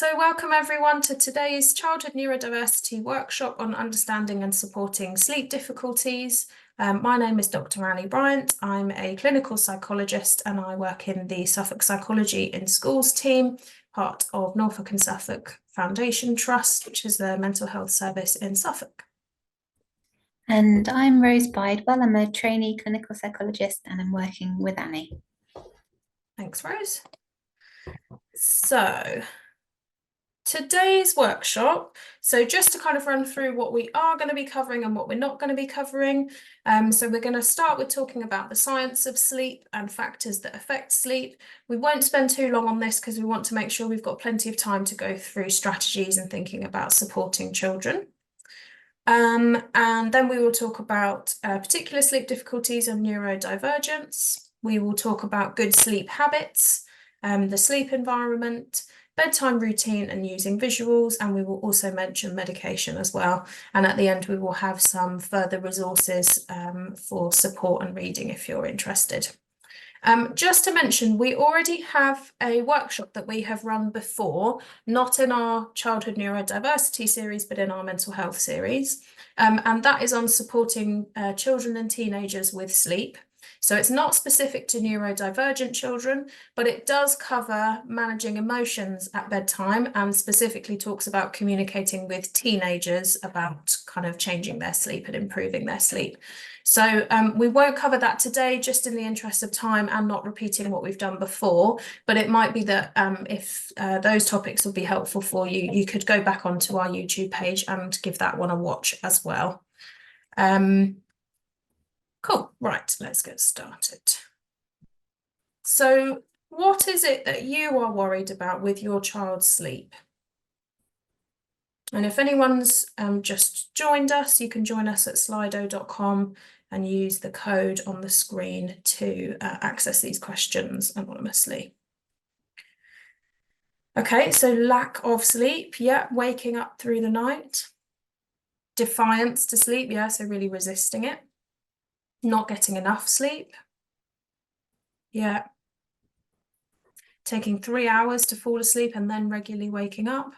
So welcome everyone to today's Childhood Neurodiversity workshop on understanding and supporting sleep difficulties. My name is Dr Annie Bryant. I'm a clinical psychologist and I work in the Suffolk Psychology in Schools team, part of Norfolk and Suffolk Foundation Trust, which is the mental health service in Suffolk. And I'm Rose Bidewell. I'm a trainee clinical psychologist and I'm working with Annie. Thanks, Rose. So today's workshop, so just to kind of run through what we are going to be covering and what we're not going to be covering. So we're going to start with talking about the science of sleep and factors that affect sleep. We won't spend too long on this because we want to make sure we've got plenty of time to go through strategies and thinking about supporting children. And then we will talk about particular sleep difficulties and neurodivergence. We will talk about good sleep habits, the sleep environment, bedtime routine and using visuals, and we will also mention medication as well. And at the end, we will have some further resources for support and reading if you're interested. Just to mention, we already have a workshop that we have run before, not in our childhood neurodiversity series, but in our mental health series. And that is on supporting children and teenagers with sleep. So it's not specific to neurodivergent children, but it does cover managing emotions at bedtime and specifically talks about communicating with teenagers about kind of changing their sleep and improving their sleep. So we won't cover that today, just in the interest of time and not repeating what we've done before, but it might be that if those topics will be helpful for you, you could go back onto our YouTube page and give that one a watch as well. Cool, right, let's get started. So what is it that you are worried about with your child's sleep? And if anyone's just joined us, you can join us at slido.com and use the code on the screen to access these questions anonymously. Okay, so lack of sleep, yeah, waking up through the night. Defiance to sleep, yeah, so really resisting it. Not getting enough sleep, yeah. Taking 3 hours to fall asleep and then regularly waking up.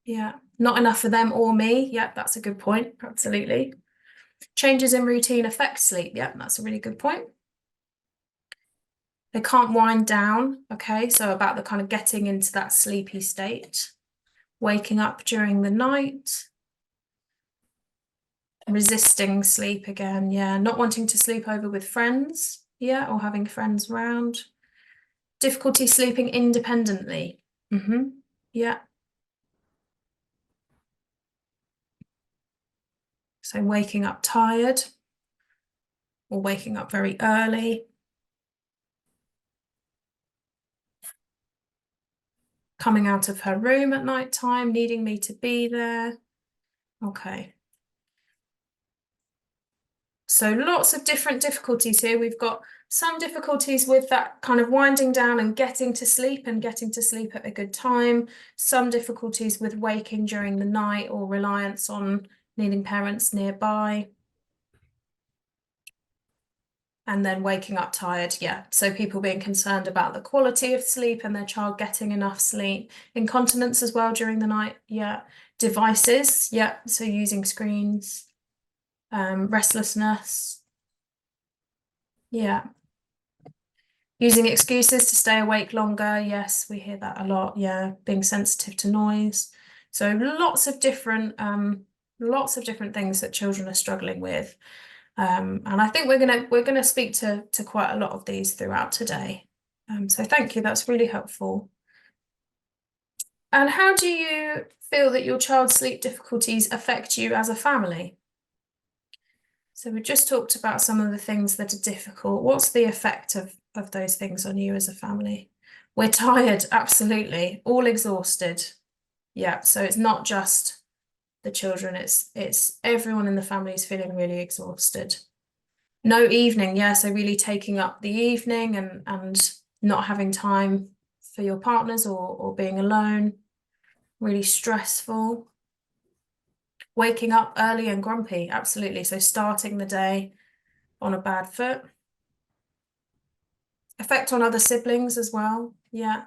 Yeah, not enough for them or me. Yeah, that's a good point. Absolutely. Changes in routine affect sleep. Yeah, that's a really good point. They can't wind down. Okay, so about the kind of getting into that sleepy state. Waking up during the night. Resisting sleep again. Yeah, not wanting to sleep over with friends. Yeah, or having friends around. Difficulty sleeping independently. Yeah. So waking up tired or waking up very early. Coming out of her room at night time, needing me to be there. Okay. So lots of different difficulties here. We've got some difficulties with that kind of winding down and getting to sleep at a good time. Some difficulties with waking during the night or reliance on needing parents nearby. And then waking up tired, yeah. So people being concerned about the quality of sleep and their child getting enough sleep. Incontinence as well during the night, yeah. Devices, yeah, so using screens. Restlessness, yeah. Using excuses to stay awake longer, yes, we hear that a lot, yeah. Being sensitive to noise. So lots of different things that children are struggling with. And I think we're gonna speak to quite a lot of these throughout today. So thank you, that's really helpful. And how do you feel that your child's sleep difficulties affect you as a family? So we just talked about some of the things that are difficult. What's the effect of those things on you as a family? We're tired, absolutely, all exhausted. Yeah, so it's not just the children, it's everyone in the family is feeling really exhausted. No evening, yeah, so really taking up the evening and not having time for your partners or being alone, really stressful. Waking up early and grumpy, absolutely, so starting the day on a bad foot. Effect on other siblings as well, yeah.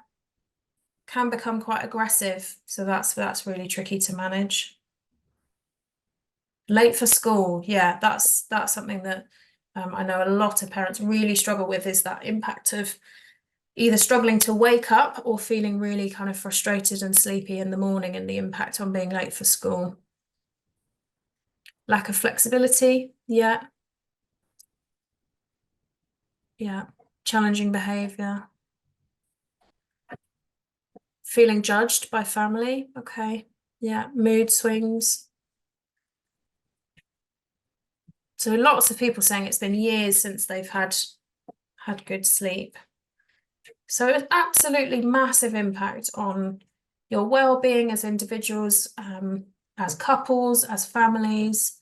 can become quite aggressive. So that's really tricky to manage. Late for school, yeah, that's something that I know a lot of parents really struggle with, is that impact of either struggling to wake up or feeling really kind of frustrated and sleepy in the morning, and the impact on being late for school. Lack of flexibility, yeah. Yeah. Challenging behaviour. Feeling judged by family, okay. Yeah, mood swings. So lots of people saying it's been years since they've had good sleep. So it's absolutely massive impact on your well-being as individuals, as couples, as families,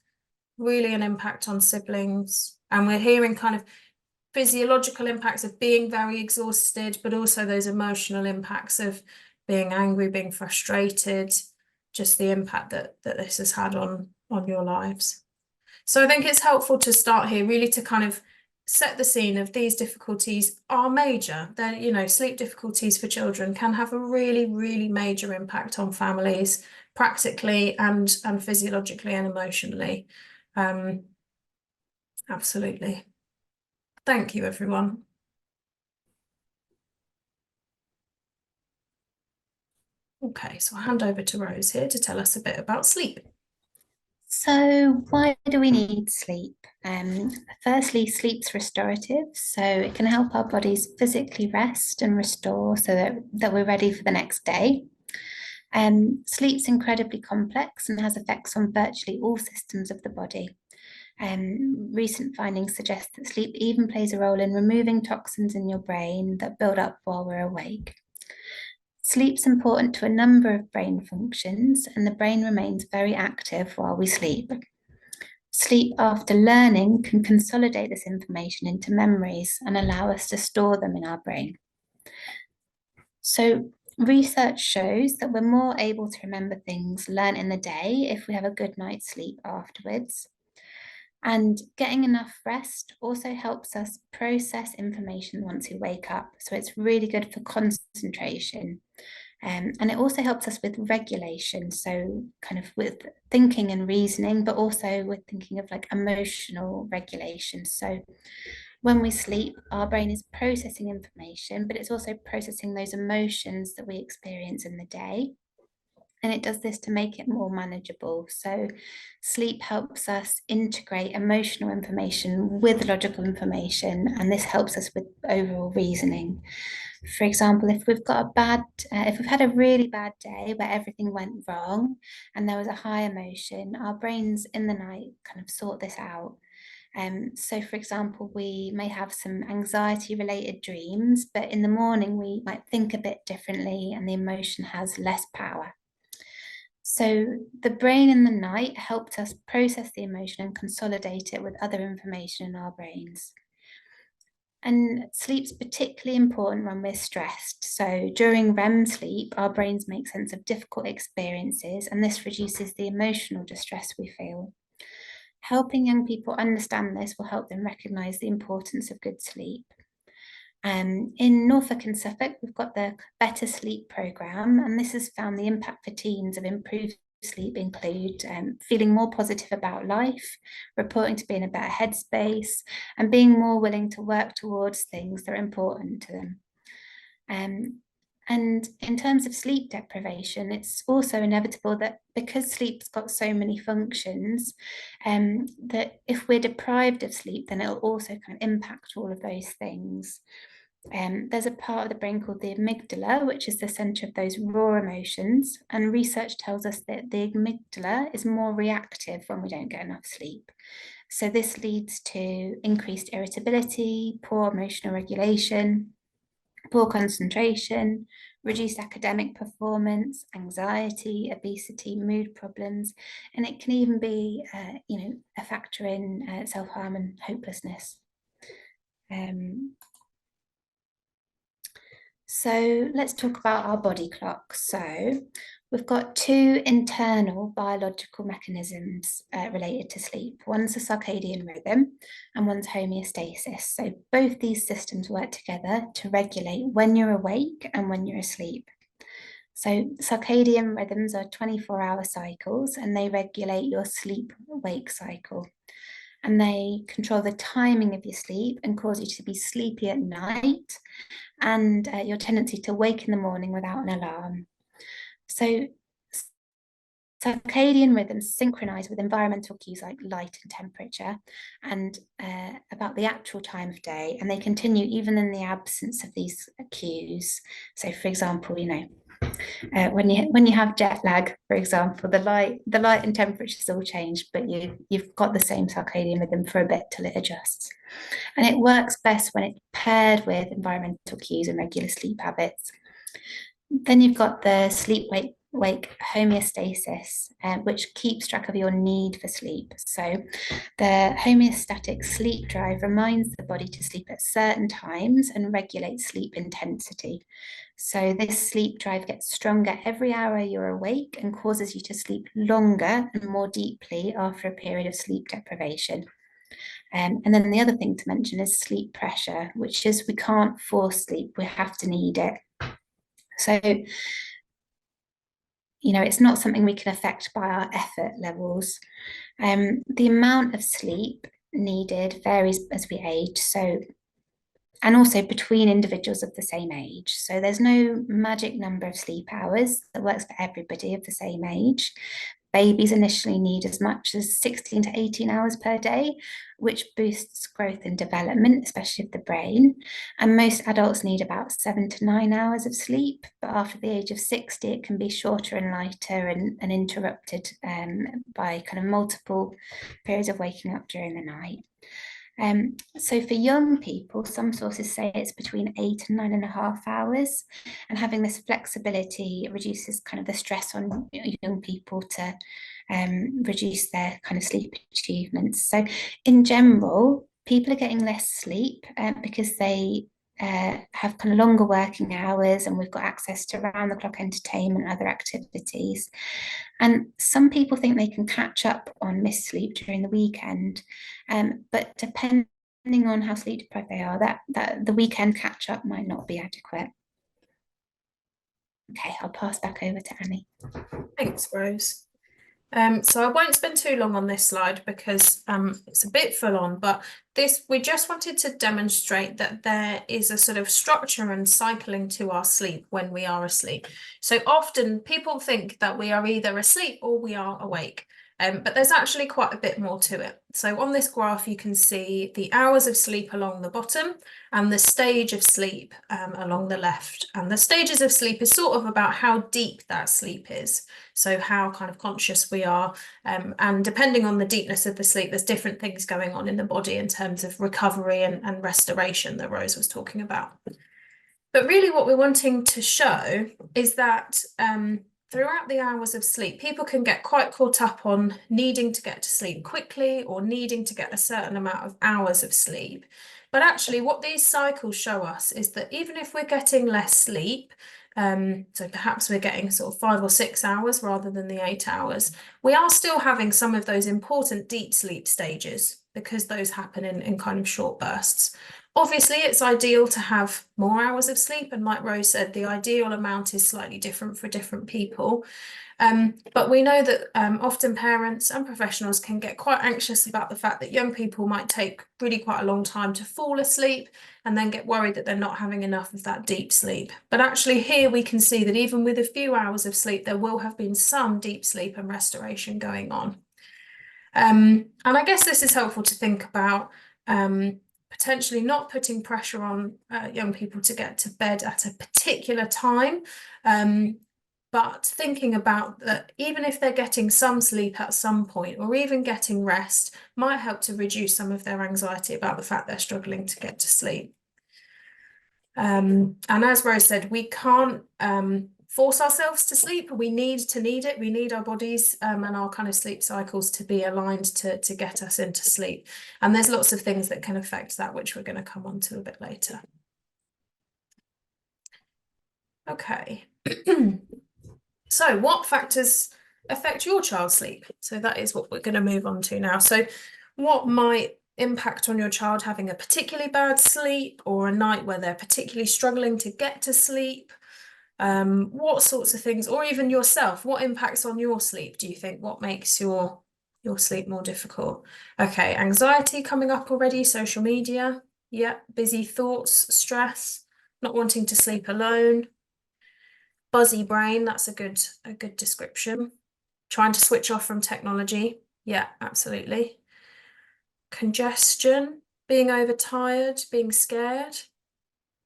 really an impact on siblings. And we're hearing kind of physiological impacts of being very exhausted, but also those emotional impacts of being angry, being frustrated, just the impact that this has had on your lives. So I think it's helpful to start here, really to kind of set the scene of these difficulties are major. They're, you know, sleep difficulties for children can have a really, really major impact on families, practically and physiologically and emotionally. Absolutely. Thank you, everyone. Okay, so I'll hand over to Rose here to tell us a bit about sleep. So, why do we need sleep? Firstly, sleep's restorative, so it can help our bodies physically rest and restore so that we're ready for the next day. Sleep's incredibly complex and has effects on virtually all systems of the body. Recent findings suggest that sleep even plays a role in removing toxins in your brain that build up while we're awake. Sleep's important to a number of brain functions, and the brain remains very active while we sleep. Sleep after learning can consolidate this information into memories and allow us to store them in our brain. So, research shows that we're more able to remember things learned in the day if we have a good night's sleep afterwards. And getting enough rest also helps us process information once we wake up. So it's really good for concentration. And it also helps us with regulation. So kind of with thinking and reasoning, but also with thinking of like emotional regulation. So when we sleep, our brain is processing information, but it's also processing those emotions that we experience in the day. And it does this to make it more manageable. So sleep helps us integrate emotional information with logical information, and this helps us with overall reasoning. For example, if we've had a really bad day where everything went wrong and there was a high emotion, our brains in the night kind of sort this out. So for example, we may have some anxiety related dreams, but in the morning we might think a bit differently and the emotion has less power. So the brain in the night helped us process the emotion and consolidate it with other information in our brains. And sleep's particularly important when we're stressed. So during REM sleep, our brains make sense of difficult experiences, and this reduces the emotional distress we feel. Helping young people understand this will help them recognise the importance of good sleep. In Norfolk and Suffolk, we've got the Better Sleep programme, and this has found the impact for teens of improved sleep include feeling more positive about life, reporting to be in a better headspace, and being more willing to work towards things that are important to them. And in terms of sleep deprivation, it's also inevitable that because sleep's got so many functions, that if we're deprived of sleep, then it'll also kind of impact all of those things. There's a part of the brain called the amygdala, which is the center of those raw emotions. And research tells us that the amygdala is more reactive when we don't get enough sleep. So this leads to increased irritability, poor emotional regulation, poor concentration, reduced academic performance, anxiety, obesity, mood problems, and it can even be, a factor in self-harm and hopelessness. So let's talk about our body clock. So we've got two internal biological mechanisms related to sleep. One's the circadian rhythm and one's homeostasis. So both these systems work together to regulate when you're awake and when you're asleep. So circadian rhythms are 24-hour cycles, and they regulate your sleep-wake cycle. And they control the timing of your sleep and cause you to be sleepy at night, and your tendency to wake in the morning without an alarm. So circadian rhythms synchronize with environmental cues like light and temperature, and about the actual time of day, and they continue even in the absence of these cues. So, for example, when you have jet lag, for example, the light and temperatures all change, but you've got the same circadian rhythm for a bit till it adjusts. And it works best when it's paired with environmental cues and regular sleep habits. Then you've got the sleep-wake homeostasis, which keeps track of your need for sleep. So the homeostatic sleep drive reminds the body to sleep at certain times and regulates sleep intensity. So this sleep drive gets stronger every hour you're awake and causes you to sleep longer and more deeply after a period of sleep deprivation. And then the other thing to mention is sleep pressure, which is we can't force sleep, we have to need it. So, it's not something we can affect by our effort levels. The amount of sleep needed varies as we age. So, and also between individuals of the same age. So there's no magic number of sleep hours that works for everybody of the same age. Babies initially need as much as 16 to 18 hours per day, which boosts growth and development, especially of the brain. And most adults need about 7 to 9 hours of sleep, but after the age of 60, it can be shorter and lighter and interrupted by kind of multiple periods of waking up during the night. So for young people, some sources say it's between 8 and 9.5 hours, and having this flexibility reduces kind of the stress on young people to reduce their kind of sleep achievements. So in general, people are getting less sleep because they have kind of longer working hours, and we've got access to round the clock entertainment, other activities. And some people think they can catch up on missed sleep during the weekend, but depending on how sleep deprived they are, that the weekend catch up might not be adequate. Okay, I'll pass back over to Annie. Thanks, Rose. So I won't spend too long on this slide because it's a bit full on, but we just wanted to demonstrate that there is a sort of structure and cycling to our sleep when we are asleep. So often people think that we are either asleep or we are awake. But there's actually quite a bit more to it. So on this graph, you can see the hours of sleep along the bottom and the stage of sleep along the left. And the stages of sleep is sort of about how deep that sleep is. So how kind of conscious we are. And depending on the deepness of the sleep, there's different things going on in the body in terms of recovery and restoration that Rose was talking about. But really what we're wanting to show is that throughout the hours of sleep, people can get quite caught up on needing to get to sleep quickly or needing to get a certain amount of hours of sleep. But actually what these cycles show us is that even if we're getting less sleep, so perhaps we're getting sort of 5 or 6 hours rather than the 8 hours, we are still having some of those important deep sleep stages because those happen in kind of short bursts. Obviously, it's ideal to have more hours of sleep, and like Rose said, the ideal amount is slightly different for different people. But we know that often parents and professionals can get quite anxious about the fact that young people might take really quite a long time to fall asleep and then get worried that they're not having enough of that deep sleep. But actually here we can see that even with a few hours of sleep, there will have been some deep sleep and restoration going on. And I guess this is helpful to think about potentially not putting pressure on young people to get to bed at a particular time, but thinking about that even if they're getting some sleep at some point or even getting rest might help to reduce some of their anxiety about the fact they're struggling to get to sleep. And as Rose said, we can't force ourselves to sleep. We need it. We need our bodies and our kind of sleep cycles to be aligned to get us into sleep. And there's lots of things that can affect that, which we're going to come on to a bit later. Okay. So what factors affect your child's sleep? So that is what we're going to move on to now. So what might impact on your child having a particularly bad sleep or a night where they're particularly struggling to get to sleep? What sorts of things, or even yourself, what impacts on your sleep, do you think? What makes your sleep more difficult? Okay, anxiety coming up already, social media, yeah, busy thoughts, stress, not wanting to sleep alone, buzzy brain, that's a good description. Trying to switch off from technology, yeah, absolutely. Congestion, being overtired, being scared,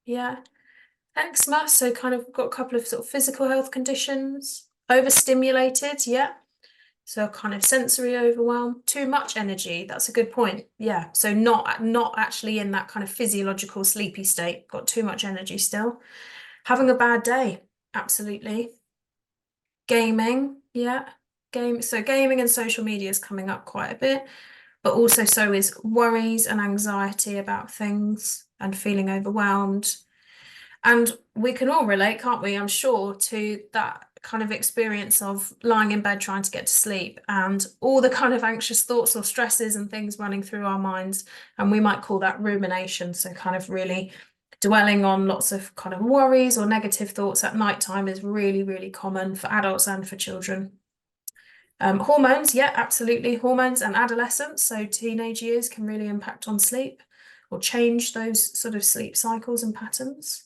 yeah. Eczema, so kind of got a couple of sort of physical health conditions. Overstimulated, yeah. So kind of sensory overwhelm. Too much energy, that's a good point. Yeah. So not actually in that kind of physiological sleepy state. Got too much energy still. Having a bad day, absolutely. Gaming, yeah. So gaming and social media is coming up quite a bit, but also so is worries and anxiety about things and feeling overwhelmed. And we can all relate, can't we? I'm sure, to that kind of experience of lying in bed trying to get to sleep and all the kind of anxious thoughts or stresses and things running through our minds. And we might call that rumination. So, kind of really dwelling on lots of kind of worries or negative thoughts at night time is really, really common for adults and for children. Hormones, yeah, absolutely. Hormones and adolescence, so teenage years can really impact on sleep or change those sort of sleep cycles and patterns.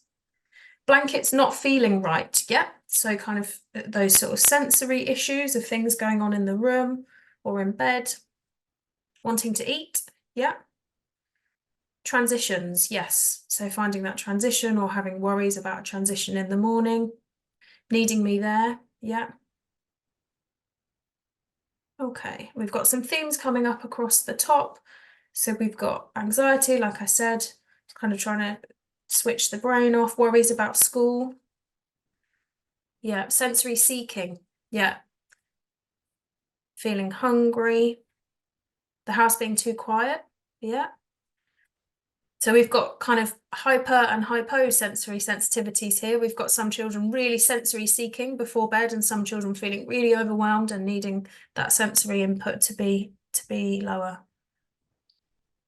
Blankets not feeling right, yeah. So kind of those sort of sensory issues of things going on in the room or in bed. Wanting to eat, yeah. Transitions, yes. So finding that transition or having worries about a transition in the morning. Needing me there, yeah. Okay, we've got some themes coming up across the top. So we've got anxiety, like I said, kind of trying to switch the brain off, worries about school. Yeah, sensory seeking. Yeah, feeling hungry, the house being too quiet. Yeah. So we've got kind of hyper and hyposensory sensitivities here. We've got some children really sensory seeking before bed and some children feeling really overwhelmed and needing that sensory input to be lower.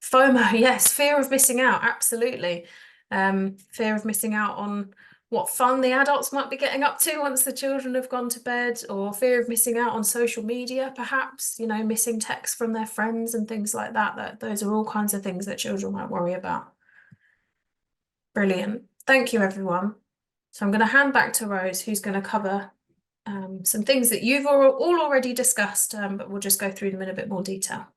FOMO, yes, fear of missing out, absolutely. Fear of missing out on what fun the adults might be getting up to once the children have gone to bed, or fear of missing out on social media, perhaps, missing texts from their friends and things like that. Those are all kinds of things that children might worry about. Brilliant. Thank you, everyone. So I'm going to hand back to Rose, who's going to cover some things that you've all already discussed, but we'll just go through them in a bit more detail.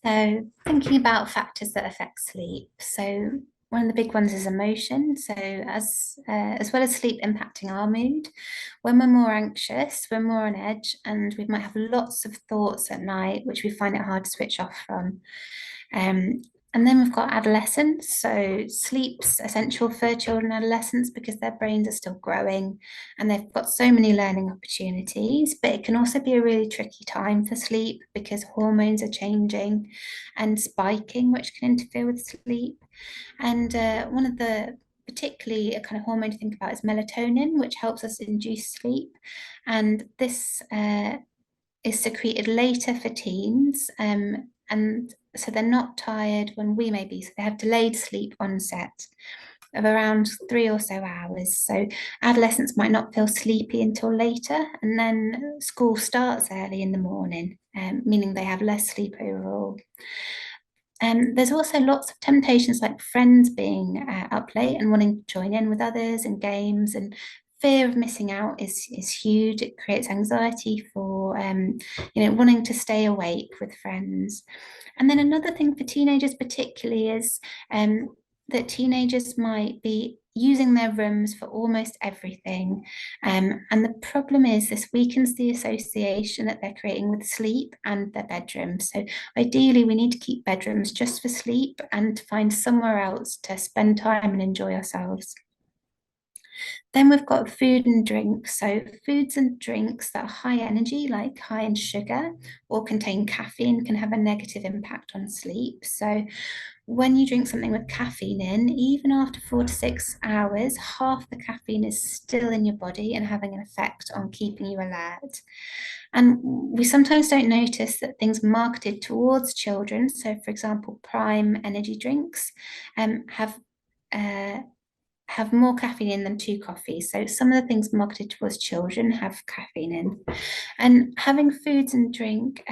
So thinking about factors that affect sleep. So one of the big ones is emotion. So as well as sleep impacting our mood, when we're more anxious, we're more on edge, and we might have lots of thoughts at night, which we find it hard to switch off from. And then we've got adolescence. So sleep's essential for children and adolescents because their brains are still growing and they've got so many learning opportunities. But it can also be a really tricky time for sleep because hormones are changing and spiking, which can interfere with sleep. And one of the particularly a kind of hormone to think about is melatonin, which helps us induce sleep. And this is secreted later for teens. And so they're not tired when we may be. So they have delayed sleep onset of around 3 or so hours. So adolescents might not feel sleepy until later, and then school starts early in the morning, meaning they have less sleep overall. There's also lots of temptations like friends being up late and wanting to join in with others and games, and fear of missing out is huge. It creates anxiety for wanting to stay awake with friends. And then another thing for teenagers particularly is that teenagers might be using their rooms for almost everything. And the problem is this weakens the association that they're creating with sleep and their bedrooms. So ideally, we need to keep bedrooms just for sleep and find somewhere else to spend time and enjoy ourselves. Then we've got food and drinks. So foods and drinks that are high energy, like high in sugar or contain caffeine, can have a negative impact on sleep. So when you drink something with caffeine in, even after 4 to 6 hours, half the caffeine is still in your body and having an effect on keeping you alert. And we sometimes don't notice that things marketed towards children, so for example, Prime energy drinks, have have more caffeine in than two coffees. So some of the things marketed towards children have caffeine in. And having foods and drink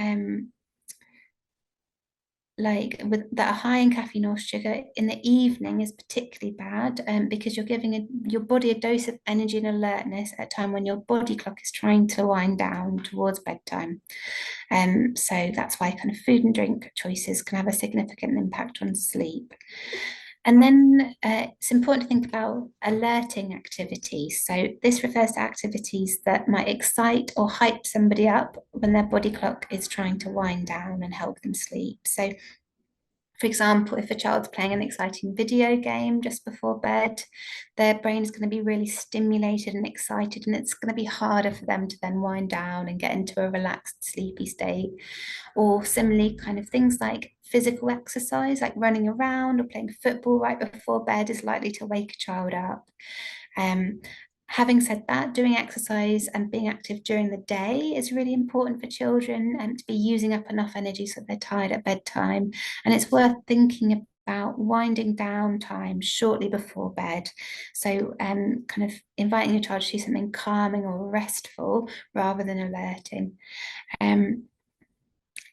that are high in caffeine or sugar in the evening is particularly bad, because you're giving your body a dose of energy and alertness at a time when your body clock is trying to wind down towards bedtime. So that's why kind of food and drink choices can have a significant impact on sleep. And then it's important to think about alerting activities. So this refers to activities that might excite or hype somebody up when their body clock is trying to wind down and help them sleep. So for example, if a child's playing an exciting video game just before bed, their brain is going to be really stimulated and excited, and it's going to be harder for them to then wind down and get into a relaxed, sleepy state. Or similarly, kind of things like physical exercise, like running around or playing football right before bed, is likely to wake a child up. Um, Having said that, doing exercise and being active during the day is really important for children, and to be using up enough energy so they're tired at bedtime. And it's worth thinking about winding down time shortly before bed. So kind of inviting your child to do something calming or restful rather than alerting. Um,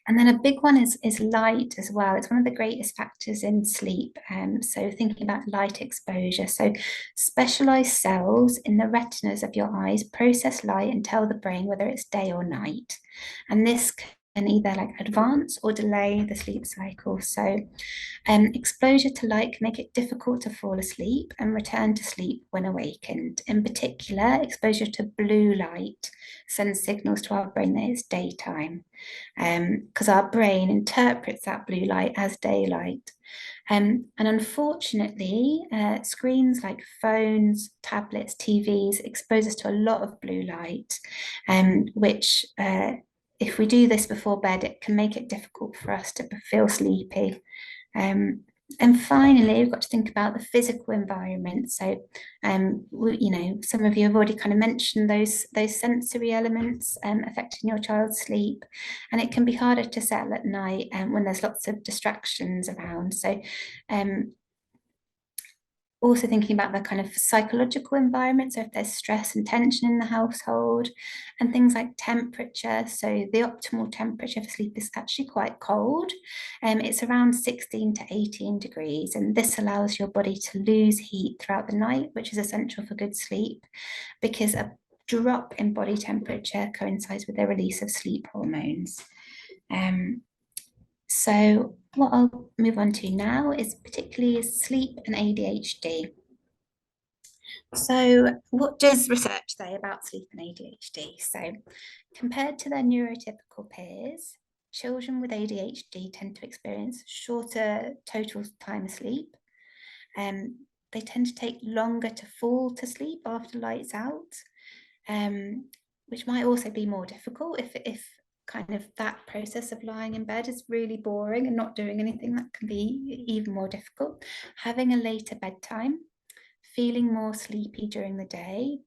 and then a big one is light as well. It's one of the greatest factors in sleep. So thinking about light exposure. So specialized cells in the retinas of your eyes process light and tell the brain whether it's day or night. And this can either like advance or delay the sleep cycle. So exposure to light can make it difficult to fall asleep and return to sleep when awakened. In particular, exposure to blue light sends signals to our brain that it's daytime, because our brain interprets that blue light as daylight. And unfortunately, screens like phones, tablets, TVs expose us to a lot of blue light, which if we do this before bed, it can make it difficult for us to feel sleepy. Um, and finally, we've got to think about the physical environment. So, some of you have already kind of mentioned those sensory elements affecting your child's sleep, and it can be harder to settle at night when there's lots of distractions around. So, also thinking about the kind of psychological environment, so if there's stress and tension in the household, and things like temperature. So the optimal temperature for sleep is actually quite cold. It's around 16 to 18 degrees, and this allows your body to lose heat throughout the night, which is essential for good sleep, because a drop in body temperature coincides with the release of sleep hormones. So what I'll move on to now is particularly sleep and ADHD. So what does research say about sleep and ADHD? So compared to their neurotypical peers, children with ADHD tend to experience shorter total time asleep. They tend to take longer to fall to sleep after lights out, which might also be more difficult if kind of that process of lying in bed is really boring and not doing anything. That can be even more difficult. Having a later bedtime, feeling more sleepy during the day,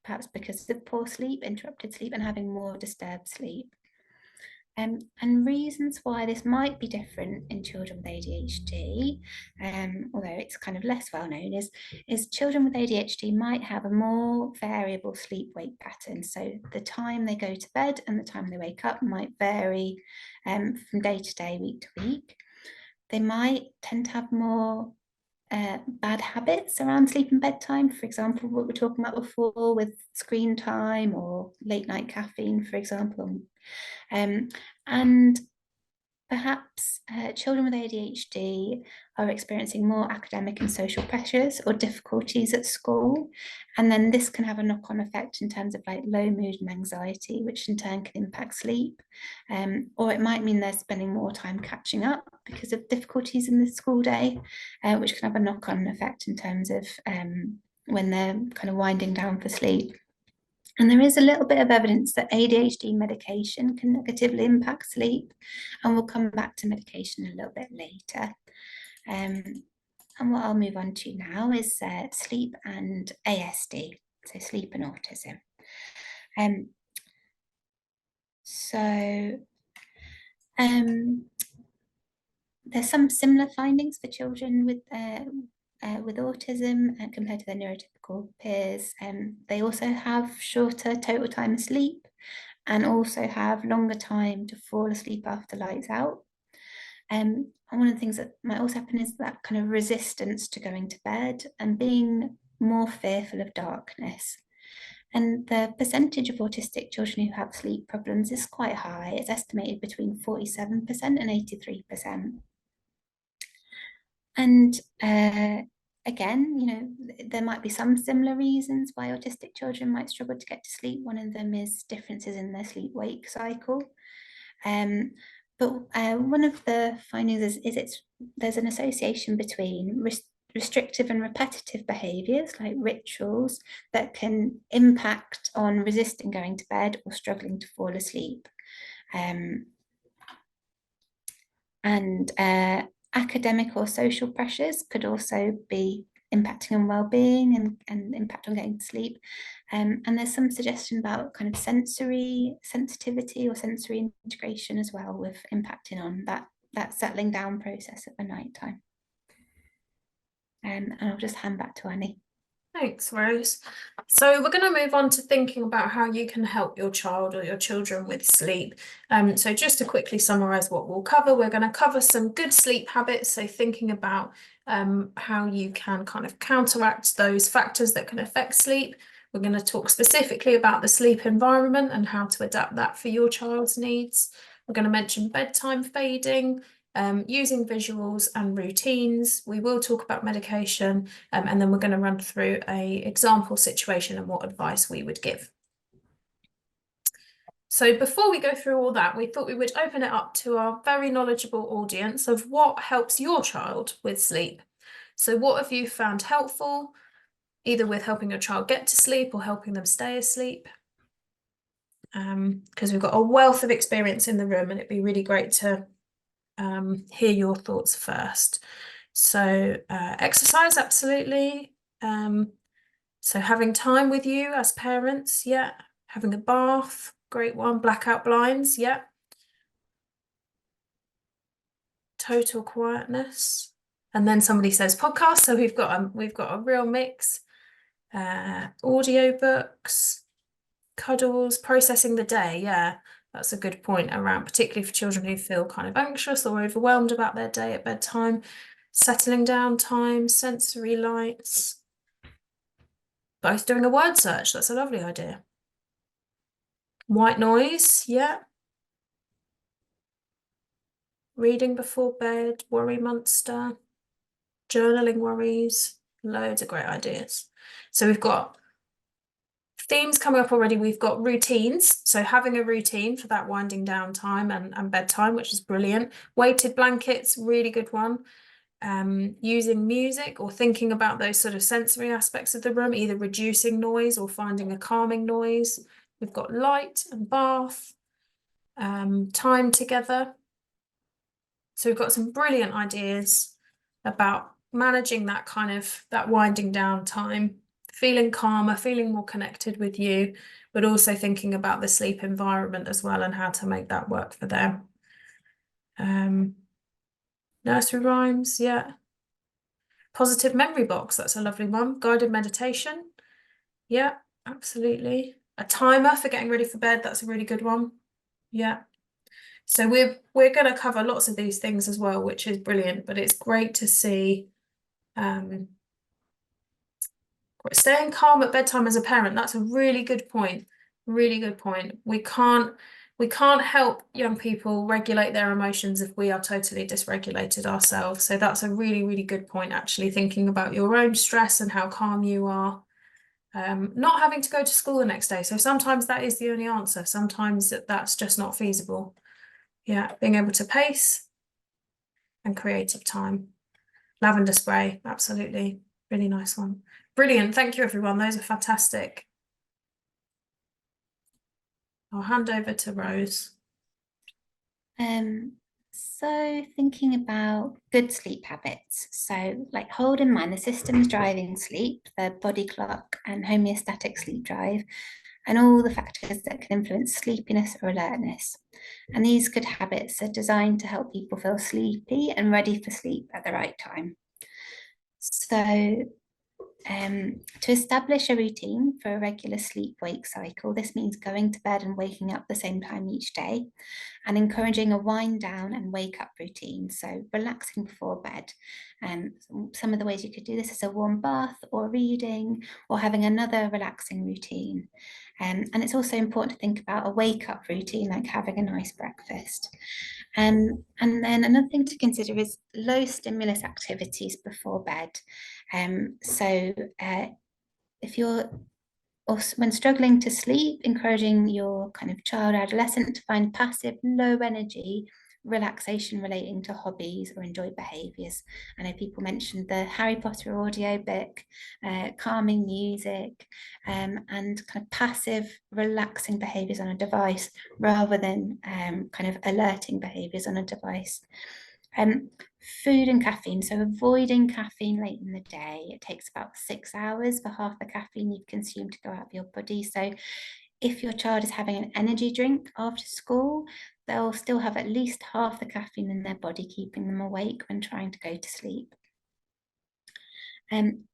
perhaps because of poor sleep, interrupted sleep, and having more disturbed sleep. And reasons why this might be different in children with ADHD, although it's kind of less well known, is children with ADHD might have a more variable sleep-wake pattern. So the time they go to bed and the time they wake up might vary from day to day, week to week. They might tend to have more bad habits around sleep and bedtime. For example, what we were talking about before with screen time or late night caffeine, for example. And perhaps children with ADHD are experiencing more academic and social pressures or difficulties at school. And then this can have a knock-on effect in terms of like low mood and anxiety, which in turn can impact sleep. Or it might mean they're spending more time catching up because of difficulties in the school day, which can have a knock-on effect in terms of when they're kind of winding down for sleep. And there is a little bit of evidence that ADHD medication can negatively impact sleep, and we'll come back to medication a little bit later. And what I'll move on to now is sleep and ASD, so sleep and autism. There's some similar findings for children with with autism compared to their neurotypical peers. They also have shorter total time asleep and also have longer time to fall asleep after lights out. And one of the things that might also happen is that kind of resistance to going to bed and being more fearful of darkness. And the percentage of autistic children who have sleep problems is quite high. It's estimated between 47% and 83%. And again, there might be some similar reasons why autistic children might struggle to get to sleep. One of them is differences in their sleep-wake cycle. But one of the findings is there's an association between restrictive and repetitive behaviours like rituals that can impact on resisting going to bed or struggling to fall asleep. And academic or social pressures could also be impacting on well-being and impact on getting to sleep. And there's some suggestion about kind of sensory sensitivity or sensory integration as well, with impacting on that settling down process at the night time. And I'll just hand back to Annie. Thanks, Rose. So we're going to move on to thinking about how you can help your child or your children with sleep. So just to quickly summarise what we'll cover, we're going to cover some good sleep habits. So thinking about how you can kind of counteract those factors that can affect sleep. We're going to talk specifically about the sleep environment and how to adapt that for your child's needs. We're going to mention bedtime fading, using visuals and routines. We will talk about medication, and then we're going to run through an example situation and what advice we would give. So before we go through all that, we thought we would open it up to our very knowledgeable audience of what helps your child with sleep. So what have you found helpful, either with helping your child get to sleep or helping them stay asleep? Because we've got a wealth of experience in the room, and it'd be really great to hear your thoughts first. So exercise, absolutely. So having time with you as parents, yeah. Having a bath, great one. Blackout blinds, yeah. Total quietness. And then somebody says podcast, so we've got a real mix. Audio books, cuddles, processing the day, yeah. That's a good point around, particularly for children who feel kind of anxious or overwhelmed about their day at bedtime. Settling down time, sensory lights. Both doing a word search, that's a lovely idea. White noise, yeah. Reading before bed, worry monster, journaling worries, loads of great ideas. So we've got themes coming up already. We've got routines, so having a routine for that winding down time and bedtime, which is brilliant. Weighted blankets, really good one. Using music or thinking about those sort of sensory aspects of the room, either reducing noise or finding a calming noise. We've got light and bath, time together. So we've got some brilliant ideas about managing that winding down time, feeling calmer, feeling more connected with you, but also thinking about the sleep environment as well and how to make that work for them. Nursery rhymes, yeah. Positive memory box, that's a lovely one. Guided meditation, yeah, absolutely. A timer for getting ready for bed, that's a really good one. Yeah. So we're going to cover lots of these things as well, which is brilliant, but it's great to see staying calm at bedtime as a parent. That's a really good point. Really good point. We can't help young people regulate their emotions if we are totally dysregulated ourselves. So that's a really, really good point, actually, thinking about your own stress and how calm you are. Not having to go to school the next day. So sometimes that is the only answer. Sometimes that's just not feasible. Yeah, being able to pace and creative time. Lavender spray, absolutely. Really nice one. Brilliant. Thank you, everyone. Those are fantastic. I'll hand over to Rose. So thinking about good sleep habits. So like hold in mind the systems driving sleep, the body clock and homeostatic sleep drive, and all the factors that can influence sleepiness or alertness. And these good habits are designed to help people feel sleepy and ready for sleep at the right time. So to establish a routine for a regular sleep-wake cycle, this means going to bed and waking up the same time each day, and encouraging a wind down and wake up routine. So relaxing before bed. Some of the ways you could do this is a warm bath or reading or having another relaxing routine. And it's also important to think about a wake up routine, like having a nice breakfast. And then another thing to consider is low stimulus activities before bed. So if you're, or when struggling to sleep, encouraging your kind of child or adolescent to find passive, low energy relaxation relating to hobbies or enjoy behaviours. I know people mentioned the Harry Potter audiobook, calming music, and kind of passive, relaxing behaviours on a device rather than kind of alerting behaviours on a device. Um, Food and caffeine, so avoiding caffeine late in the day. It takes about 6 hours for half the caffeine you've consumed to go out of your body. So if your child is having an energy drink after school, they'll still have at least half the caffeine in their body, keeping them awake when trying to go to sleep.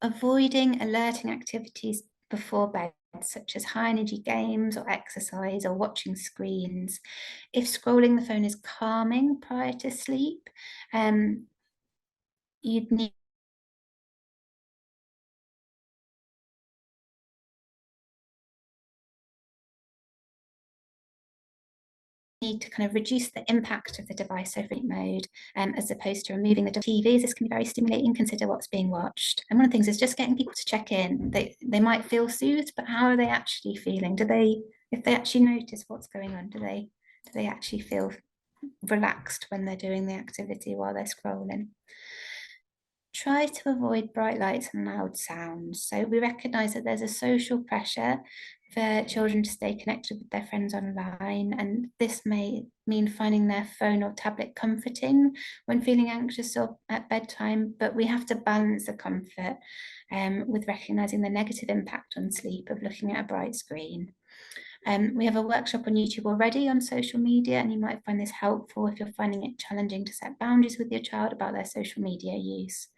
Avoiding alerting activities before bed, such as high energy games or exercise or watching screens. If scrolling the phone is calming prior to sleep, you'd need to kind of reduce the impact of the device, so flight mode, as opposed to removing the TVs. This can be very stimulating. Consider what's being watched. And one of the things is just getting people to check in. They might feel soothed, but how are they actually feeling? If they actually notice what's going on, do they actually feel relaxed when they're doing the activity while they're scrolling? Try to avoid bright lights and loud sounds. So we recognise that there's a social pressure for children to stay connected with their friends online, and this may mean finding their phone or tablet comforting when feeling anxious or at bedtime, but we have to balance the comfort with recognising the negative impact on sleep of looking at a bright screen. We have a workshop on YouTube already on social media, and you might find this helpful if you're finding it challenging to set boundaries with your child about their social media use.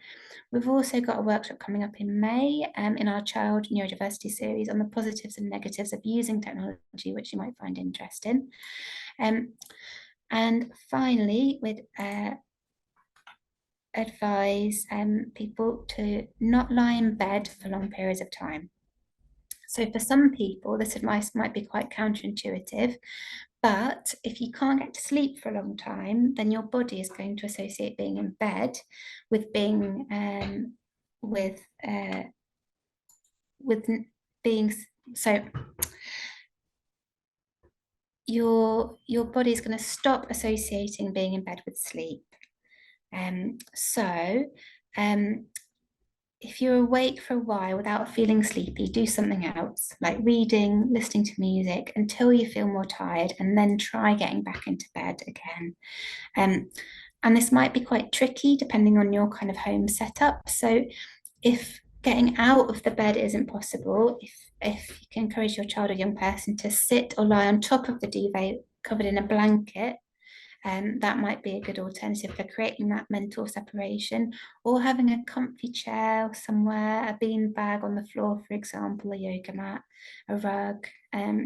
We've also got a workshop coming up in May in our Child Neurodiversity series on the positives and negatives of using technology, which you might find interesting. And finally, we'd advise people to not lie in bed for long periods of time. So for some people, this advice might be quite counterintuitive, but if you can't get to sleep for a long time, then your body is going to associate being in bed with being with being so your body is going to stop associating being in bed with sleep. So if you're awake for a while without feeling sleepy, do something else, like reading, listening to music, until you feel more tired, and then try getting back into bed again. And this might be quite tricky depending on your kind of home setup. So if getting out of the bed isn't possible, if you can encourage your child or young person to sit or lie on top of the duvet covered in a blanket, that might be a good alternative for creating that mental separation, or having a comfy chair somewhere, a bean bag on the floor, for example, a yoga mat, a rug,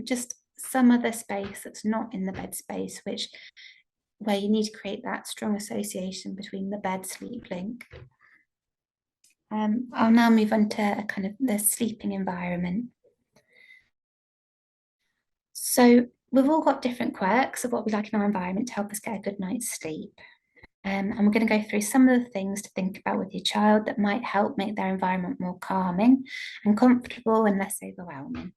just some other space that's not in the bed space, where you need to create that strong association between the bed sleep link. I'll now move on to kind of the sleeping environment. So we've all got different quirks of what we like in our environment to help us get a good night's sleep. And we're going to go through some of the things to think about with your child that might help make their environment more calming and comfortable and less overwhelming.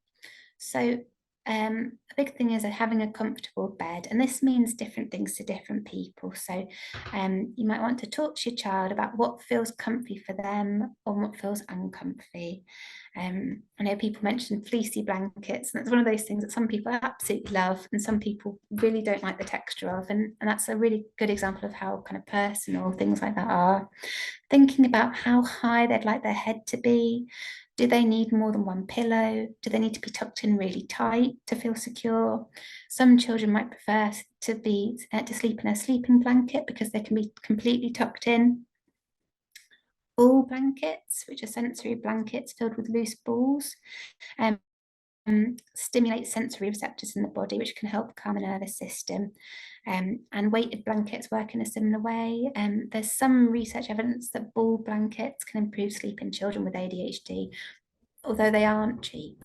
So a big thing is having a comfortable bed, and this means different things to different people. So you might want to talk to your child about what feels comfy for them or what feels uncomfy. I know people mentioned fleecy blankets, and that's one of those things that some people absolutely love and some people really don't like the texture of, and that's a really good example of how kind of personal things like that are. Thinking about how high they'd like their head to be. Do they need more than one pillow? Do they need to be tucked in really tight to feel secure? Some children might prefer to sleep in a sleeping blanket because they can be completely tucked in. ball blankets, which are sensory blankets filled with loose balls. Um, stimulate sensory receptors in the body, which can help calm the nervous system. And weighted blankets work in a similar way. There's some research evidence that ball blankets can improve sleep in children with ADHD, although they aren't cheap.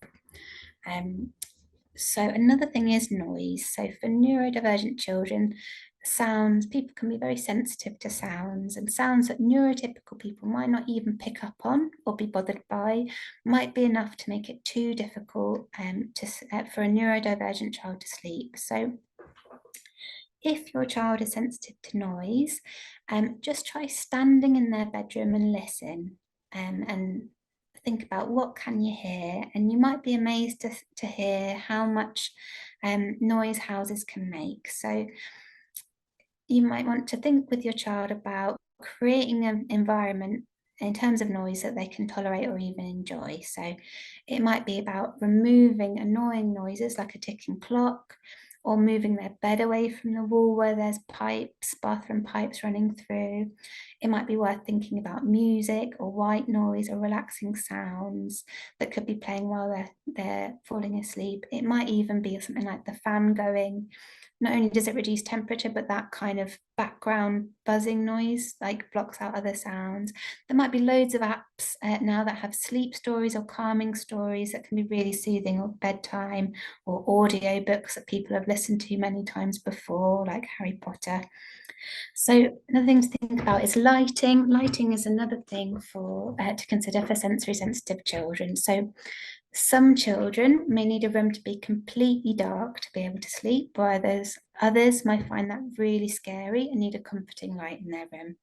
So another thing is noise. So for neurodivergent children, sounds, people can be very sensitive to sounds, and sounds that neurotypical people might not even pick up on or be bothered by might be enough to make it too difficult for a neurodivergent child to sleep. So if your child is sensitive to noise, just try standing in their bedroom and listen, and think about what can you hear, and you might be amazed to hear how much noise houses can make. So you might want to think with your child about creating an environment in terms of noise that they can tolerate or even enjoy. So it might be about removing annoying noises like a ticking clock, or moving their bed away from the wall where there's pipes, bathroom pipes running through. It might be worth thinking about music or white noise or relaxing sounds that could be playing while they're falling asleep. It might even be something like the fan going. Not only does it reduce temperature, but that kind of background buzzing noise like blocks out other sounds. There might be loads of apps now that have sleep stories or calming stories that can be really soothing, or bedtime, or audio books that people have listened to many times before, like Harry Potter. So another thing to think about is lighting. Lighting is another thing to consider for sensory sensitive children. So some children may need a room to be completely dark to be able to sleep, while others might find that really scary and need a comforting light in their room.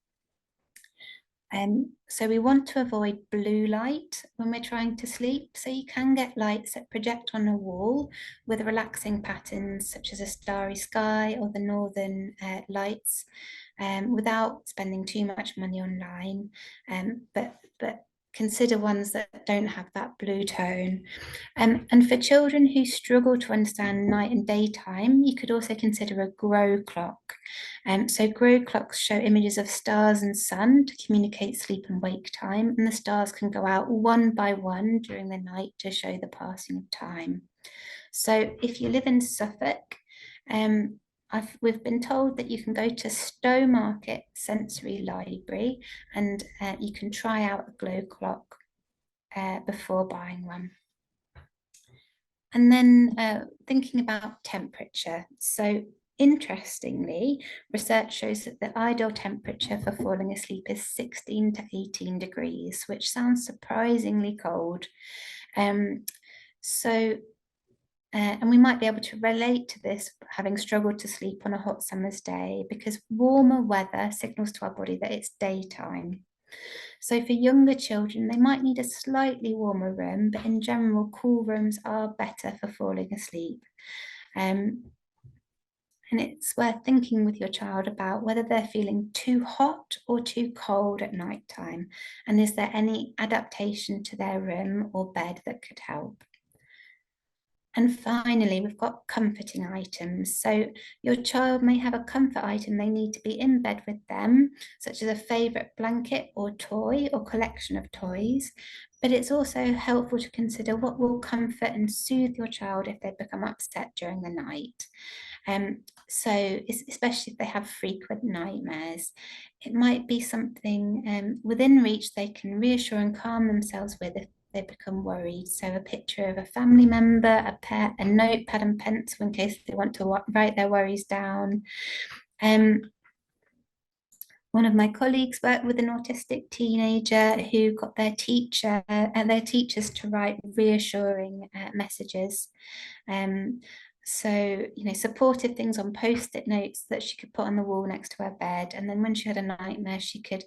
So we want to avoid blue light when we're trying to sleep. So you can get lights that project on a wall with relaxing patterns, such as a starry sky or the northern lights, without spending too much money online. But consider ones that don't have that blue tone. And for children who struggle to understand night and daytime, you could also consider a grow clock. So grow clocks show images of stars and sun to communicate sleep and wake time, and the stars can go out one by one during the night to show the passing of time. So if you live in Suffolk, we've been told that you can go to Stowmarket Sensory Library, and you can try out a glow clock before buying one. And then thinking about temperature. So interestingly, research shows that the ideal temperature for falling asleep is 16 to 18 degrees, which sounds surprisingly cold. And we might be able to relate to this, having struggled to sleep on a hot summer's day, because warmer weather signals to our body that it's daytime. So for younger children, they might need a slightly warmer room, but in general, cool rooms are better for falling asleep. And it's worth thinking with your child about whether they're feeling too hot or too cold at night time, and is there any adaptation to their room or bed that could help. And finally, we've got comforting items. So your child may have a comfort item they need to be in bed with them, such as a favourite blanket or toy or collection of toys. But it's also helpful to consider what will comfort and soothe your child if they become upset during the night. So especially if they have frequent nightmares, it might be something within reach they can reassure and calm themselves with if they become worried. So a picture of a family member, a pet, a notepad and pencil in case they want to write their worries down. One of my colleagues worked with an autistic teenager who got their teachers to write reassuring messages. So, supportive things on post-it notes that she could put on the wall next to her bed. And then when she had a nightmare, she could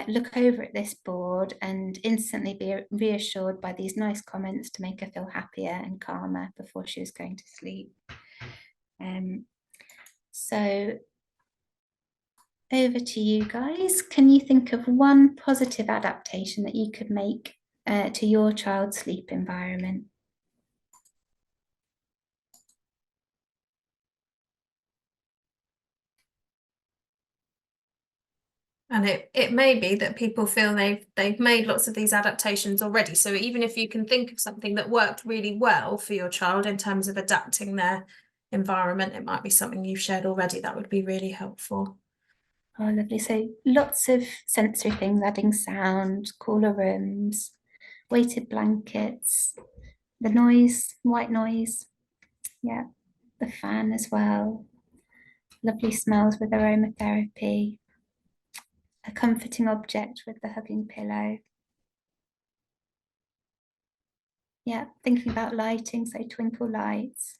look over at this board and instantly be reassured by these nice comments to make her feel happier and calmer before she was going to sleep. So over to you guys. Can you think of one positive adaptation that you could make to your child's sleep environment? And it may be that people feel they've made lots of these adaptations already. So even if you can think of something that worked really well for your child in terms of adapting their environment, it might be something you've shared already that would be really helpful. Oh, lovely. So lots of sensory things, adding sound, cooler rooms, weighted blankets, the noise, white noise. Yeah, the fan as well. Lovely smells with aromatherapy. A comforting object with the hugging pillow. Yeah, thinking about lighting, so twinkle lights.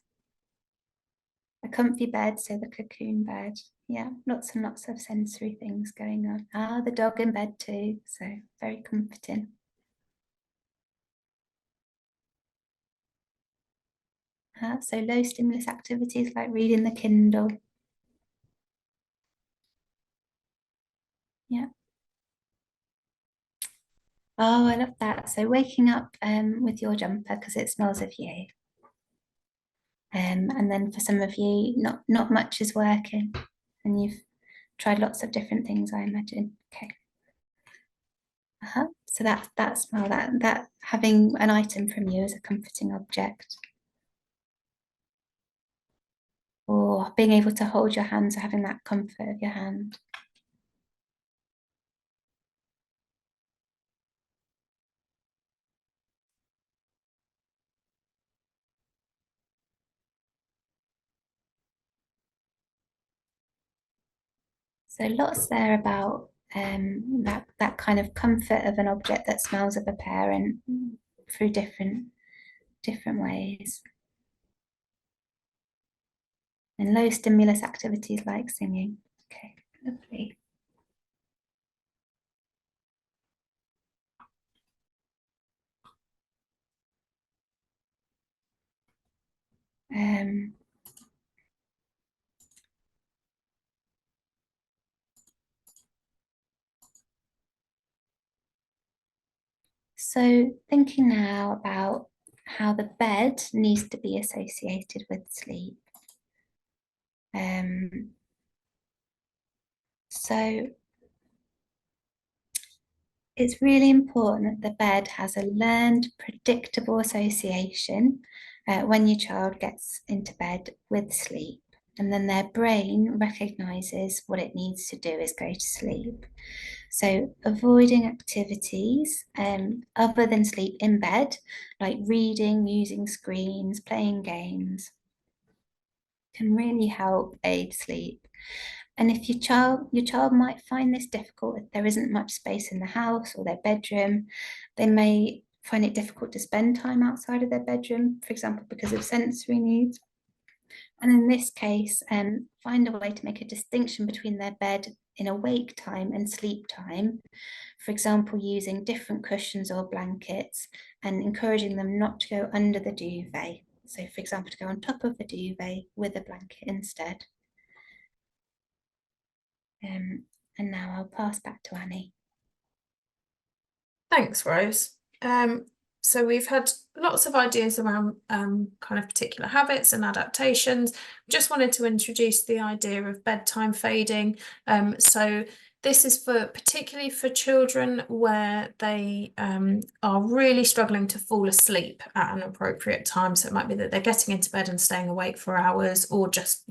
A comfy bed, so the cocoon bed. Yeah, lots and lots of sensory things going on. Ah, the dog in bed too, so very comforting. So low stimulus activities like reading the Kindle. Yeah. Oh, I love that. So waking up with your jumper because it smells of you. And then for some of you, not much is working, and you've tried lots of different things, I imagine. Okay. So that smell, that having an item from you as a comforting object, or being able to hold your hands, or having that comfort of your hand. So lots there about that kind of comfort of an object that smells of a parent through different ways. And low stimulus activities like singing. Okay, lovely. Um, so thinking now about how the bed needs to be associated with sleep. So it's really important that the bed has a learned, predictable association when your child gets into bed with sleep. And then their brain recognizes what it needs to do is go to sleep. So avoiding activities other than sleep in bed, like reading, using screens, playing games, can really help aid sleep. And if your child might find this difficult if there isn't much space in the house or their bedroom, they may find it difficult to spend time outside of their bedroom, for example, because of sensory needs. And in this case, find a way to make a distinction between their bed in awake time and sleep time. For example, using different cushions or blankets and encouraging them not to go under the duvet. So, for example, to go on top of the duvet with a blanket instead. And now I'll pass back to Annie. Thanks, Rose. So we've had lots of ideas around kind of particular habits and adaptations. Just wanted to introduce the idea of bedtime fading. So this is particularly for children where they are really struggling to fall asleep at an appropriate time. So it might be that they're getting into bed and staying awake for hours, or just,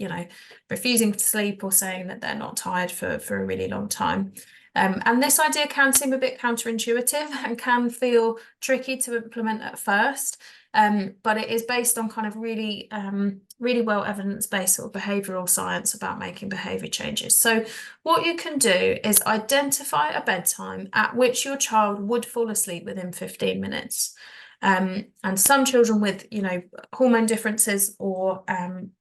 refusing to sleep, or saying that they're not tired for a really long time. And this idea can seem a bit counterintuitive and can feel tricky to implement at first, but it is based on kind of really well evidence-based sort of behavioural science about making behaviour changes. So what you can do is identify a bedtime at which your child would fall asleep within 15 minutes. And some children with, hormone differences or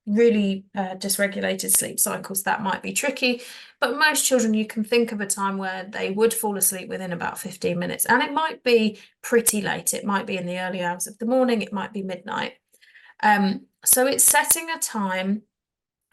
really dysregulated sleep cycles, that might be tricky. But most children, you can think of a time where they would fall asleep within about 15 minutes. And it might be pretty late. It might be in the early hours of the morning. It might be midnight. So it's setting a time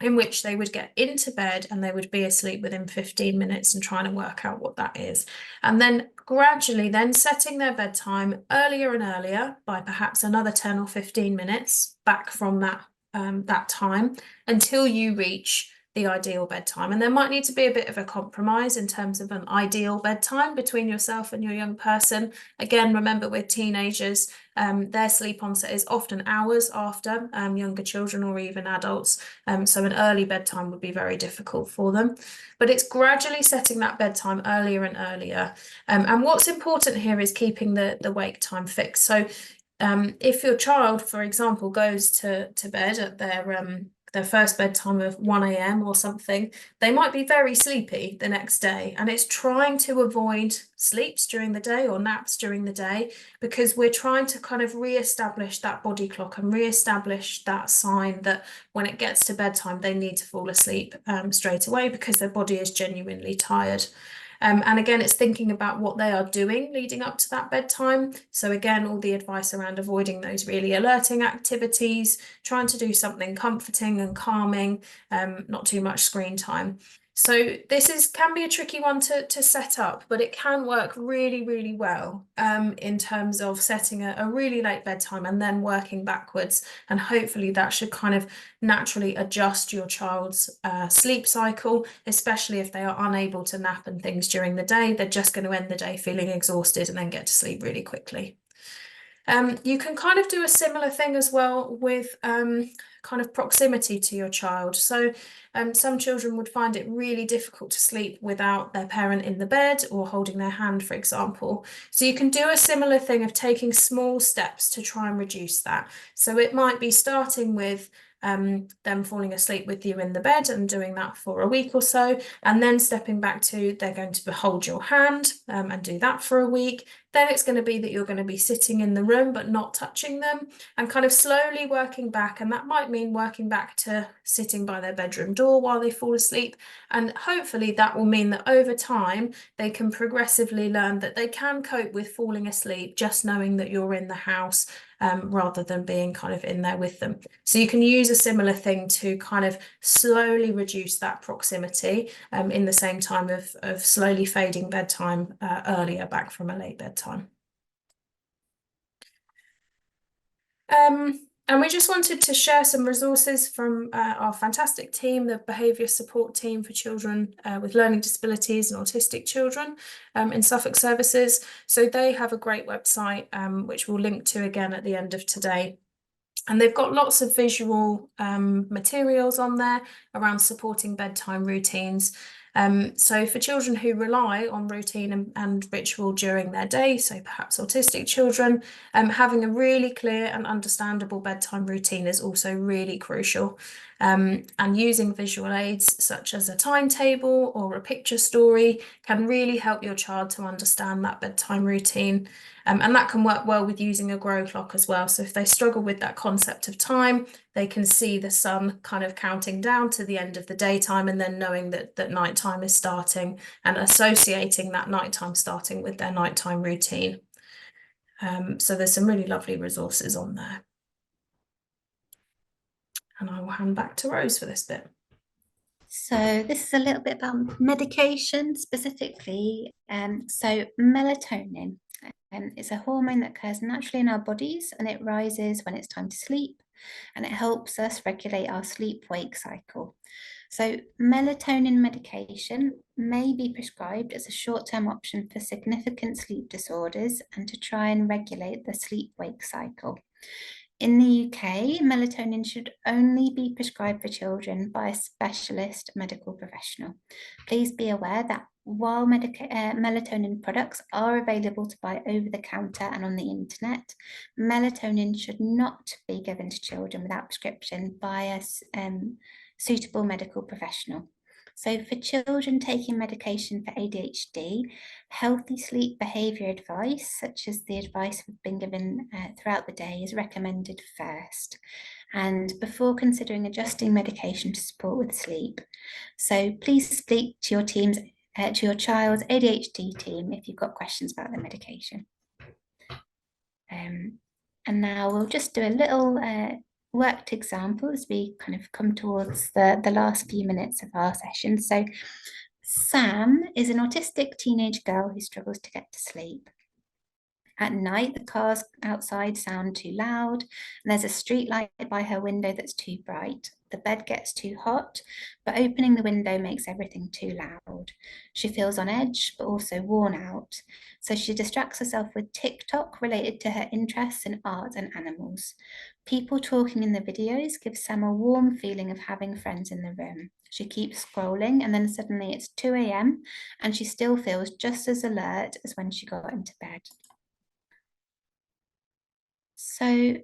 in which they would get into bed and they would be asleep within 15 minutes, and trying to work out what that is. And then gradually then setting their bedtime earlier and earlier by perhaps another 10 or 15 minutes back from that time, until you reach the ideal bedtime. And there might need to be a bit of a compromise in terms of an ideal bedtime between yourself and your young person. Again, remember with teenagers, their sleep onset is often hours after younger children or even adults. So an early bedtime would be very difficult for them. But it's gradually setting that bedtime earlier and earlier. And what's important here is keeping the wake time fixed. So if your child, for example, goes to bed at their first bedtime of 1 a.m. or something, they might be very sleepy the next day. And it's trying to avoid sleeps during the day or naps during the day, because we're trying to kind of re-establish that body clock and re-establish that sign that when it gets to bedtime, they need to fall asleep straight away because their body is genuinely tired. And again, it's thinking about what they are doing leading up to that bedtime. So again, all the advice around avoiding those really alerting activities, trying to do something comforting and calming, not too much screen time. So this can be a tricky one to set up, but it can work really, really well in terms of setting a really late bedtime and then working backwards. And hopefully that should kind of naturally adjust your child's sleep cycle, especially if they are unable to nap and things during the day. They're just going to end the day feeling exhausted and then get to sleep really quickly. You can kind of do a similar thing as well with kind of proximity to your child. So some children would find it really difficult to sleep without their parent in the bed or holding their hand, for example. So you can do a similar thing of taking small steps to try and reduce that. So it might be starting with them falling asleep with you in the bed and doing that for a week or so, and then stepping back to they're going to hold your hand and do that for a week. Then it's going to be that you're going to be sitting in the room but not touching them, and kind of slowly working back. And that might mean working back to sitting by their bedroom door while they fall asleep. And hopefully that will mean that over time they can progressively learn that they can cope with falling asleep just knowing that you're in the house, rather than being kind of in there with them. So you can use a similar thing to kind of slowly reduce that proximity in the same time of slowly fading bedtime earlier back from a late bedtime. And we just wanted to share some resources from our fantastic team, the behaviour support team for children with learning disabilities and autistic children in Suffolk Services. So they have a great website, which we'll link to again at the end of today. And they've got lots of visual materials on there around supporting bedtime routines. So for children who rely on routine and ritual during their day, so perhaps autistic children, having a really clear and understandable bedtime routine is also really crucial. And using visual aids such as a timetable or a picture story can really help your child to understand that bedtime routine. And that can work well with using a grow clock as well. So if they struggle with that concept of time, they can see the sun kind of counting down to the end of the daytime and then knowing that nighttime is starting and associating that nighttime starting with their nighttime routine. So there's some really lovely resources on there. And I will hand back to Rose for this bit. So this is a little bit about medication specifically. So melatonin is a hormone that occurs naturally in our bodies, and it rises when it's time to sleep, and it helps us regulate our sleep-wake cycle. So melatonin medication may be prescribed as a short-term option for significant sleep disorders and to try and regulate the sleep-wake cycle. In the UK, melatonin should only be prescribed for children by a specialist medical professional. Please be aware that while melatonin products are available to buy over the counter and on the internet, melatonin should not be given to children without prescription by a suitable medical professional. So for children taking medication for ADHD, healthy sleep behaviour advice, such as the advice we've been given throughout the day, is recommended first, and before considering adjusting medication to support with sleep. So please speak to your child's ADHD team if you've got questions about the medication. And now we'll just do a little worked example as we kind of come towards the last few minutes of our session. So Sam is an autistic teenage girl who struggles to get to sleep. At night, the cars outside sound too loud, and there's a street light by her window that's too bright. The bed gets too hot, but opening the window makes everything too loud. She feels on edge, but also worn out. So she distracts herself with TikTok related to her interests in art and animals. People talking in the videos give Sam a warm feeling of having friends in the room. She keeps scrolling, and then suddenly it's 2 a.m., and she still feels just as alert as when she got into bed. So,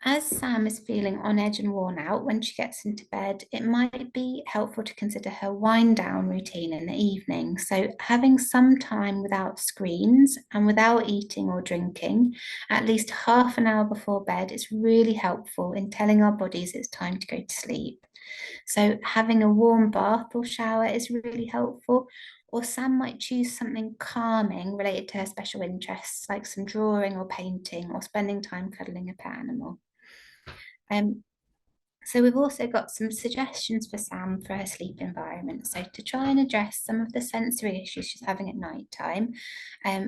as Sam is feeling on edge and worn out when she gets into bed, it might be helpful to consider her wind down routine in the evening. So, having some time without screens and without eating or drinking, at least half an hour before bed, is really helpful in telling our bodies it's time to go to sleep. So, having a warm bath or shower is really helpful. Or Sam might choose something calming related to her special interests, like some drawing or painting, or spending time cuddling a pet animal. So we've also got some suggestions for Sam for her sleep environment. So to try and address some of the sensory issues she's having at night time,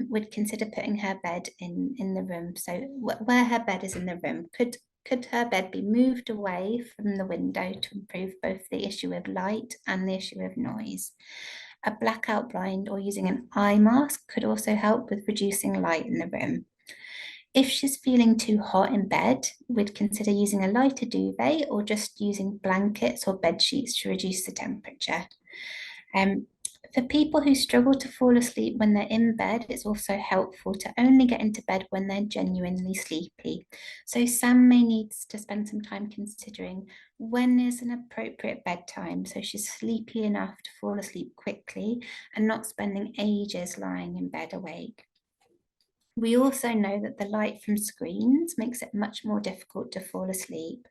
we'd consider putting her bed in the room. So where her bed is in the room, could her bed be moved away from the window to improve both the issue of light and the issue of noise? A blackout blind or using an eye mask could also help with reducing light in the room. If she's feeling too hot in bed, we'd consider using a lighter duvet or just using blankets or bed sheets to reduce the temperature. For people who struggle to fall asleep when they're in bed, it's also helpful to only get into bed when they're genuinely sleepy. So Sam may need to spend some time considering when is an appropriate bedtime, so she's sleepy enough to fall asleep quickly and not spending ages lying in bed awake. We also know that the light from screens makes it much more difficult to fall asleep.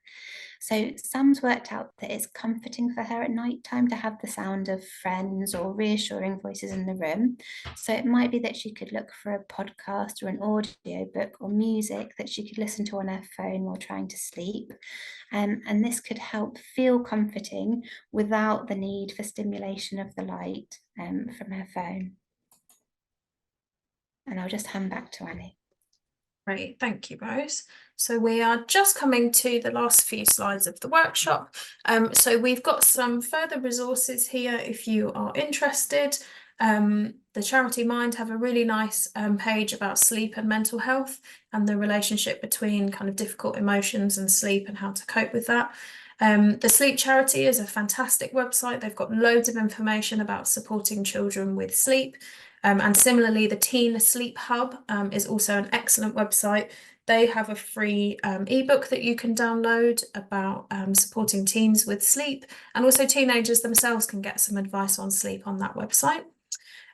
So Sam's worked out that it's comforting for her at night time to have the sound of friends or reassuring voices in the room. So it might be that she could look for a podcast or an audio book or music that she could listen to on her phone while trying to sleep. And this could help feel comforting without the need for stimulation of the light from her phone. And I'll just hand back to Annie. Great, thank you, Rose. So we are just coming to the last few slides of the workshop. So we've got some further resources here if you are interested. The Charity Mind have a really nice page about sleep and mental health and the relationship between kind of difficult emotions and sleep and how to cope with that. The Sleep Charity is a fantastic website. They've got loads of information about supporting children with sleep. And similarly, the Teen Sleep Hub is also an excellent website. They have a free ebook that you can download about supporting teens with sleep, and also teenagers themselves can get some advice on sleep on that website.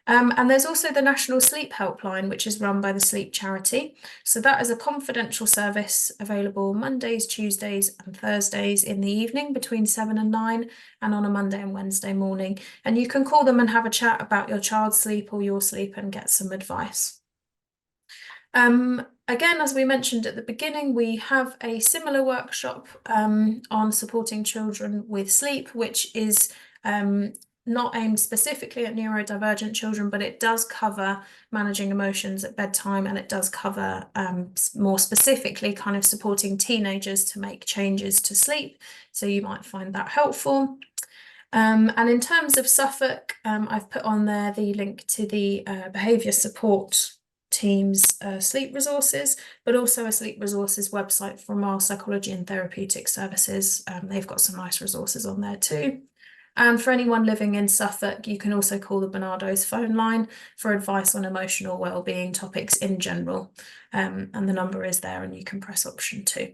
And there's also the National Sleep Helpline, which is run by the Sleep Charity. So that is a confidential service available Mondays, Tuesdays and Thursdays in the evening between 7 and 9 and on a Monday and Wednesday morning. And you can call them and have a chat about your child's sleep or your sleep and get some advice. Again, as we mentioned at the beginning, we have a similar workshop on supporting children with sleep, which is not aimed specifically at neurodivergent children, but it does cover managing emotions at bedtime, and it does cover more specifically kind of supporting teenagers to make changes to sleep. So you might find that helpful. And in terms of Suffolk, I've put on there the link to the behaviour support team's sleep resources, but also a sleep resources website from our psychology and therapeutic services. They've got some nice resources on there too. And for anyone living in Suffolk, you can also call the Barnardo's phone line for advice on emotional wellbeing topics in general. And the number is there and you can press option 2.